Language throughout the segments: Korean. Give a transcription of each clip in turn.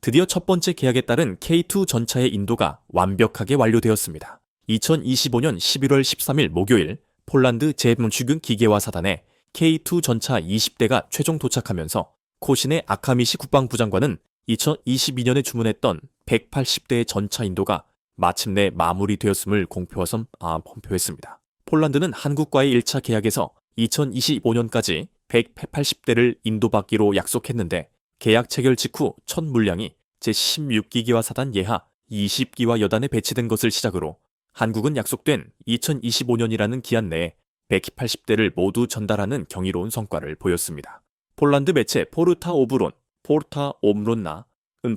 드디어 첫 번째 계약에 따른 K2 전차의 인도가 완벽하게 완료되었습니다. 2025년 11월 13일 목요일 폴란드 제문추균 기계화 사단에 K2 전차 20대가 최종 도착하면서 코신의 아카미시 국방부장관은 2022년에 주문했던 180대의 전차 인도가 마침내 마무리되었음을 공표했습니다. 폴란드는 한국과의 1차 계약에서 2025년까지 180대를 인도받기로 약속했는데 계약 체결 직후 첫 물량이 제16기계화 사단 예하 20기화 여단에 배치된 것을 시작으로 한국은 약속된 2025년이라는 기한 내에 180대를 모두 전달하는 경이로운 성과를 보였습니다. 폴란드 매체 포르타 옴론나은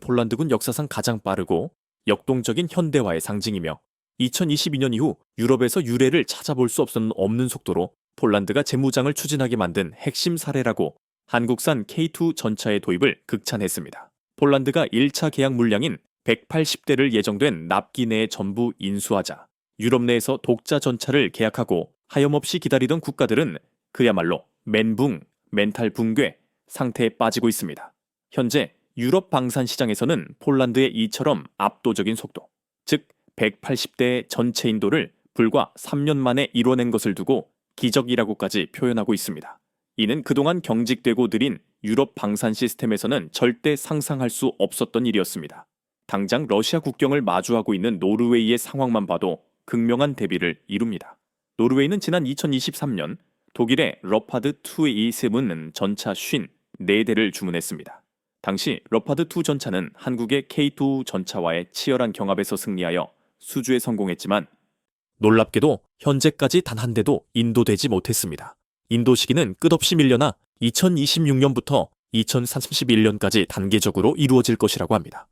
폴란드군 역사상 가장 빠르고 역동적인 현대화의 상징이며 2022년 이후 유럽에서 유례를 찾아볼 수 없는 속도로 폴란드가 재무장을 추진하게 만든 핵심 사례라고 한국산 K2 전차의 도입을 극찬했습니다. 폴란드가 1차 계약 물량인 180대를 예정된 납기 내에 전부 인수하자 유럽 내에서 독자 전차를 계약하고 하염없이 기다리던 국가들은 그야말로 멘탈 붕괴 상태에 빠지고 있습니다. 현재 유럽 방산 시장에서는 폴란드의 이처럼 압도적인 속도, 즉 180대 전체 인도를 불과 3년 만에 이뤄낸 것을 두고 기적이라고까지 표현하고 있습니다. 이는 그동안 경직되고 느린 유럽 방산 시스템에서는 절대 상상할 수 없었던 일이었습니다. 당장 러시아 국경을 마주하고 있는 노르웨이의 상황만 봐도 극명한 대비를 이룹니다. 노르웨이는 지난 2023년 독일의 러파드 2A7 전차 54대를 주문했습니다. 당시 러파드 2 전차는 한국의 K2 전차와의 치열한 경합에서 승리하여 수주에 성공했지만 놀랍게도 현재까지 단 한 대도 인도되지 못했습니다. 인도 시기는 끝없이 밀려나 2026년부터 2031년까지 단계적으로 이루어질 것이라고 합니다.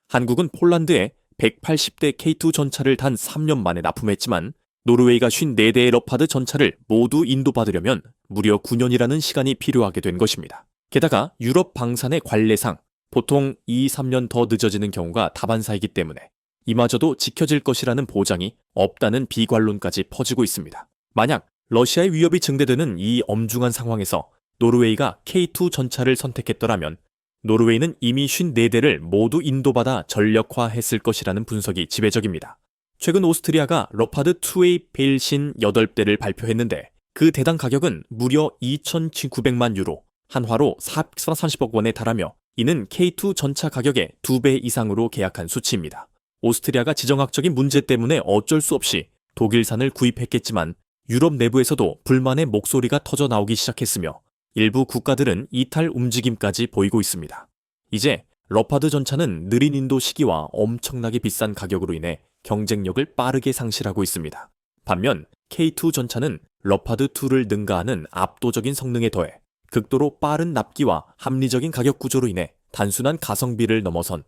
한국은 폴란드에 180대 K2 전차를 단 3년 만에 납품했지만 노르웨이가 54대의 러파드 전차를 모두 인도받으려면 무려 9년이라는 시간이 필요하게 된 것입니다. 게다가 유럽 방산의 관례상 보통 2-3년 더 늦어지는 경우가 다반사이기 때문에 이마저도 지켜질 것이라는 보장이 없다는 비관론까지 퍼지고 있습니다. 만약 러시아의 위협이 증대되는 이 엄중한 상황에서 노르웨이가 K2 전차를 선택했더라면 노르웨이는 이미 54대를 모두 인도받아 전력화했을 것이라는 분석이 지배적입니다. 최근 오스트리아가 러파드 2A 벨신 8대를 발표했는데 그 대당 가격은 무려 2,900만 유로, 한화로 430억 원에 달하며 이는 K2 전차 가격의 2배 이상으로 계약한 수치입니다. 오스트리아가 지정학적인 문제 때문에 어쩔 수 없이 독일산을 구입했겠지만 유럽 내부에서도 불만의 목소리가 터져 나오기 시작했으며 일부 국가들은 이탈 움직임까지 보이고 있습니다. 이제 러파드 전차는 느린 인도 시기와 엄청나게 비싼 가격으로 인해 경쟁력을 빠르게 상실하고 있습니다. 반면 K2 전차는 러파드2를 능가하는 압도적인 성능에 더해 극도로 빠른 납기와 합리적인 가격 구조로 인해 단순한 가성비를 넘어선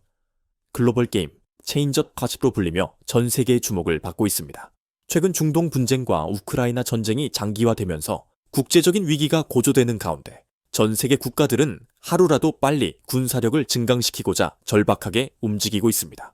글로벌 게임 체인저 가십로 불리며 전 세계의 주목을 받고 있습니다. 최근 중동 분쟁과 우크라이나 전쟁이 장기화되면서 국제적인 위기가 고조되는 가운데 전 세계 국가들은 하루라도 빨리 군사력을 증강시키고자 절박하게 움직이고 있습니다.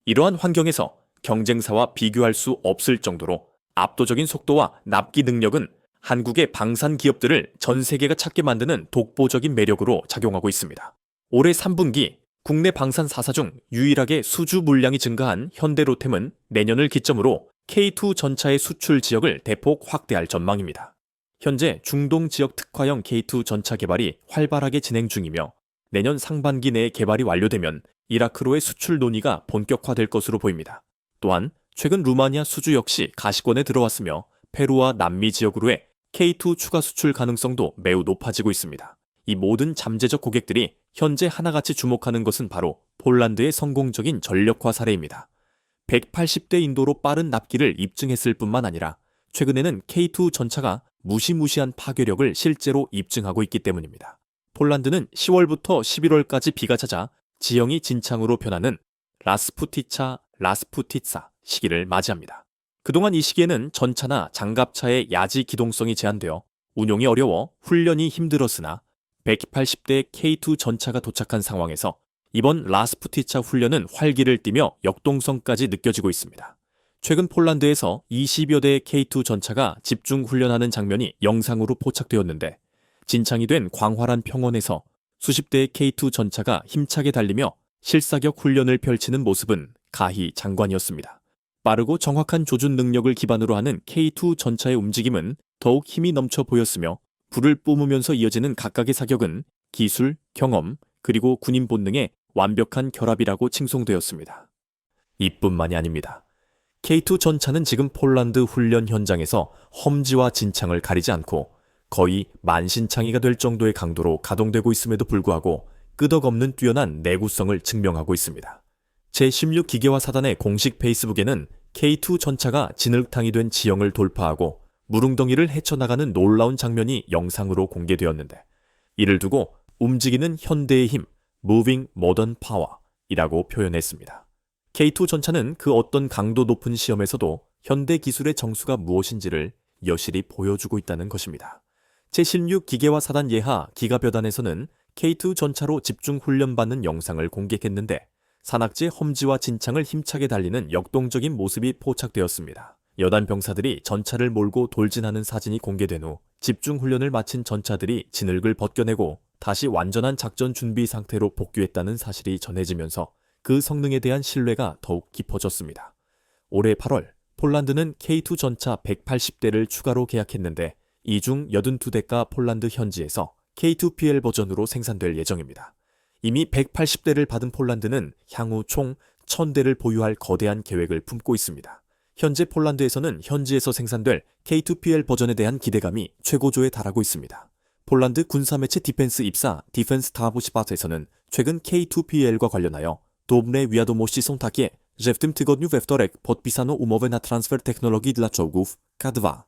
이러한 환경에서 경쟁사와 비교할 수 없을 정도로 압도적인 속도와 납기 능력은 한국의 방산 기업들을 전 세계가 찾게 만드는 독보적인 매력으로 작용하고 있습니다. 올해 3분기 국내 방산 4사 중 유일하게 수주 물량이 증가한 현대로템은 내년을 기점으로 K2 전차의 수출 지역을 대폭 확대할 전망입니다. 현재 중동 지역 특화형 K2 전차 개발이 활발하게 진행 중이며 내년 상반기 내에 개발이 완료되면 이라크로의 수출 논의가 본격화될 것으로 보입니다. 또한 최근 루마니아 수주 역시 가시권에 들어왔으며 페루와 남미 지역으로의 K2 추가 수출 가능성도 매우 높아지고 있습니다. 이 모든 잠재적 고객들이 현재 하나같이 주목하는 것은 바로 폴란드의 성공적인 전력화 사례입니다. 180대 인도로 빠른 납기를 입증했을 뿐만 아니라 최근에는 K2 전차가 무시무시한 파괴력을 실제로 입증하고 있기 때문입니다. 폴란드는 10월부터 11월까지 비가 잦아 지형이 진창으로 변하는 라스푸티차 시기를 맞이합니다. 그동안 이 시기에는 전차나 장갑차의 야지 기동성이 제한되어 운용이 어려워 훈련이 힘들었으나 180대 K2 전차가 도착한 상황에서 이번 라스푸티차 훈련은 활기를 띠며 역동성까지 느껴지고 있습니다. 최근 폴란드에서 20여 대의 K2 전차가 집중 훈련하는 장면이 영상으로 포착되었는데 진창이 된 광활한 평원에서 수십 대의 K2 전차가 힘차게 달리며 실사격 훈련을 펼치는 모습은 가히 장관이었습니다. 빠르고 정확한 조준 능력을 기반으로 하는 K2 전차의 움직임은 더욱 힘이 넘쳐 보였으며 불을 뿜으면서 이어지는 각각의 사격은 기술, 경험, 그리고 군인 본능의 완벽한 결합이라고 칭송되었습니다. 이뿐만이 아닙니다. K2 전차는 지금 폴란드 훈련 현장에서 험지와 진창을 가리지 않고 거의 만신창이가 될 정도의 강도로 가동되고 있음에도 불구하고 끄덕없는 뛰어난 내구성을 증명하고 있습니다. 제16기계화 사단의 공식 페이스북에는 K2 전차가 진흙탕이 된 지형을 돌파하고 무릉덩이를 헤쳐나가는 놀라운 장면이 영상으로 공개되었는데, 이를 두고 움직이는 현대의 힘, Moving Modern Power이라고 표현했습니다. K2 전차는 그 어떤 강도 높은 시험에서도 현대 기술의 정수가 무엇인지를 여실히 보여주고 있다는 것입니다. 제16기계화 사단 예하 기가벼단에서는 K2 전차로 집중 훈련받는 영상을 공개했는데, 산악지의 험지와 진창을 힘차게 달리는 역동적인 모습이 포착되었습니다. 여단 병사들이 전차를 몰고 돌진하는 사진이 공개된 후 집중 훈련을 마친 전차들이 진흙을 벗겨내고 다시 완전한 작전 준비 상태로 복귀했다는 사실이 전해지면서 그 성능에 대한 신뢰가 더욱 깊어졌습니다. 올해 8월 폴란드는 K2 전차 180대를 추가로 계약했는데, 이 중 82대가 폴란드 현지에서 K2PL 버전으로 생산될 예정입니다. 이미 180대를 받은 폴란드는 향후 총 1000대를 보유할 거대한 계획을 품고 있습니다. 현재 폴란드에서는 현지에서 생산될 K2PL 버전에 대한 기대감이 최고조에 달하고 있습니다. 폴란드 군사매체 디펜스 입사 디펜스 타부시바트에서는 최근 K2PL과 관련하여 Dobré wiadomości są takie, że w tym tygodniu we wtorek podpisano umowę na transfer technologii dla czołgów K2.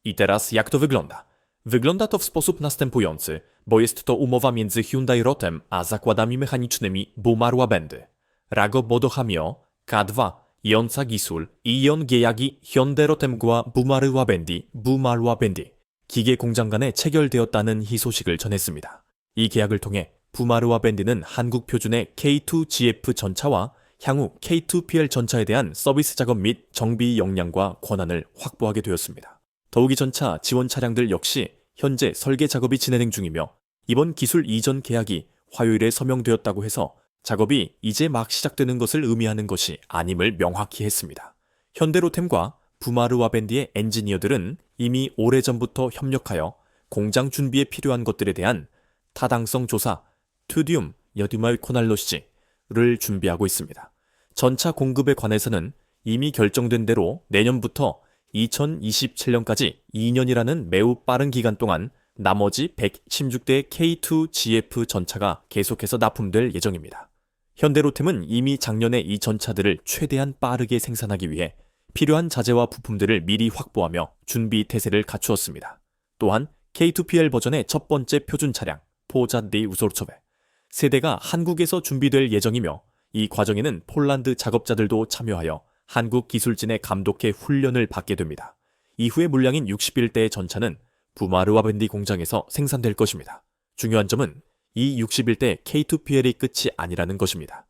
I teraz jak to wygląda? Wygląda to w sposób następujący, bo jest to umowa między Hyundai Rotem a zakładami mechanicznymi Bumarła Bendy. Rago Bodohamio, K2, Ionca Gisul, Ion 계약이 현대 로템과 부마르와 밴디, 부마르와 밴디 기계 공장 간에 체결되었다는 희소식을 전했습니다. 이 계약을 통해 부마르와 밴디는 한국 표준의 K2GF 전차와 향후 K2PL 전차에 대한 서비스 작업 및 정비 역량과 권한을 확보하게 되었습니다. 더욱이 전차 지원 차량들 역시 현재 설계 작업이 진행 중이며, 이번 기술 이전 계약이 화요일에 서명되었다고 해서 작업이 이제 막 시작되는 것을 의미하는 것이 아님을 명확히 했습니다. 현대로템과 부마르와 밴디의 엔지니어들은 이미 오래전부터 협력하여 공장 준비에 필요한 것들에 대한 타당성 조사, 투디움, 여디마이 코날로시를 준비하고 있습니다. 전차 공급에 관해서는 이미 결정된 대로 내년부터 2027년까지 2년이라는 매우 빠른 기간 동안 나머지 116대의 K2GF 전차가 계속해서 납품될 예정입니다. 현대로템은 이미 작년에 이 전차들을 최대한 빠르게 생산하기 위해 필요한 자재와 부품들을 미리 확보하며 준비 태세를 갖추었습니다. 또한 K2PL 버전의 첫 번째 표준 차량 포자디 우소르초베 세대가 한국에서 준비될 예정이며, 이 과정에는 폴란드 작업자들도 참여하여 한국 기술진의 감독회 훈련을 받게 됩니다. 이후에 물량인 61대의 전차는 부마르와 밴디 공장에서 생산될 것입니다. 중요한 점은 이 61대 K2PL이 끝이 아니라는 것입니다.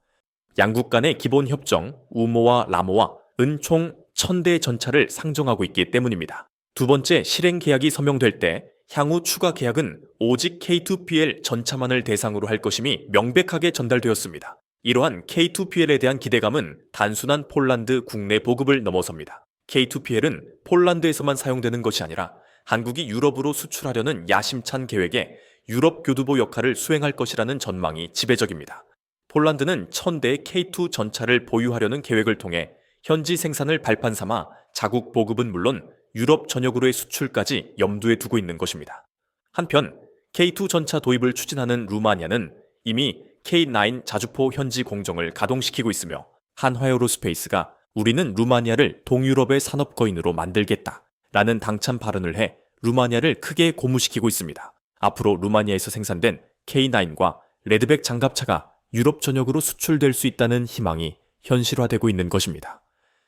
양국 간의 기본 협정 우모와 라모와 은 총 1000대 전차를 상정하고 있기 때문입니다. 두 번째 실행 계약이 서명될 때 향후 추가 계약은 오직 K2PL 전차만을 대상으로 할 것임이 명백하게 전달되었습니다. 이러한 K2PL에 대한 기대감은 단순한 폴란드 국내 보급을 넘어섭니다. K2PL은 폴란드에서만 사용되는 것이 아니라 한국이 유럽으로 수출하려는 야심찬 계획에 유럽 교두보 역할을 수행할 것이라는 전망이 지배적입니다. 폴란드는 1000대의 K2 전차를 보유하려는 계획을 통해 현지 생산을 발판 삼아 자국 보급은 물론 유럽 전역으로의 수출까지 염두에 두고 있는 것입니다. 한편 K2 전차 도입을 추진하는 루마니아는 이미 K9 자주포 현지 공정을 가동시키고 있으며, 한화에어로스페이스가 우리는 루마니아를 동유럽의 산업 거인으로 만들겠다라는 당찬 발언을 해 루마니아를 크게 고무시키고 있습니다. 앞으로 루마니아에서 생산된 K9과 레드백 장갑차가 유럽 전역으로 수출될 수 있다는 희망이 현실화되고 있는 것입니다.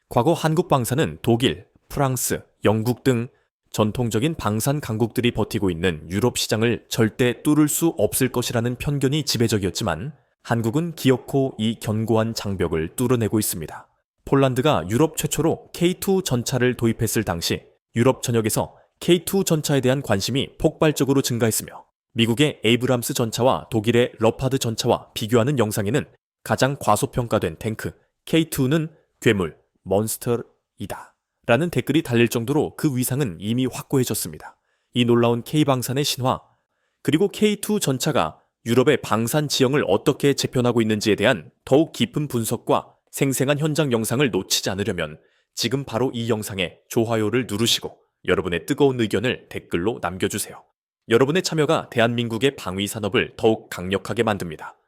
과거 한국 방산은 독일, 프랑스, 영국 등 전통적인 방산 강국들이 버티고 있는 유럽 시장을 절대 뚫을 수 없을 것이라는 편견이 지배적이었지만, 한국은 기어코 이 견고한 장벽을 뚫어내고 있습니다. 폴란드가 유럽 최초로 K2 전차를 도입했을 당시 유럽 전역에서 K2 전차에 대한 관심이 폭발적으로 증가했으며, 미국의 에이브람스 전차와 독일의 러파드 전차와 비교하는 영상에는 가장 과소평가된 탱크 K2는 괴물, 몬스터이다 라는 댓글이 달릴 정도로 그 위상은 이미 확고해졌습니다. 이 놀라운 K방산의 신화, 그리고 K2 전차가 유럽의 방산 지형을 어떻게 재편하고 있는지에 대한 더욱 깊은 분석과 생생한 현장 영상을 놓치지 않으려면 지금 바로 이 영상에 좋아요를 누르시고 여러분의 뜨거운 의견을 댓글로 남겨주세요. 여러분의 참여가 대한민국의 방위 산업을 더욱 강력하게 만듭니다.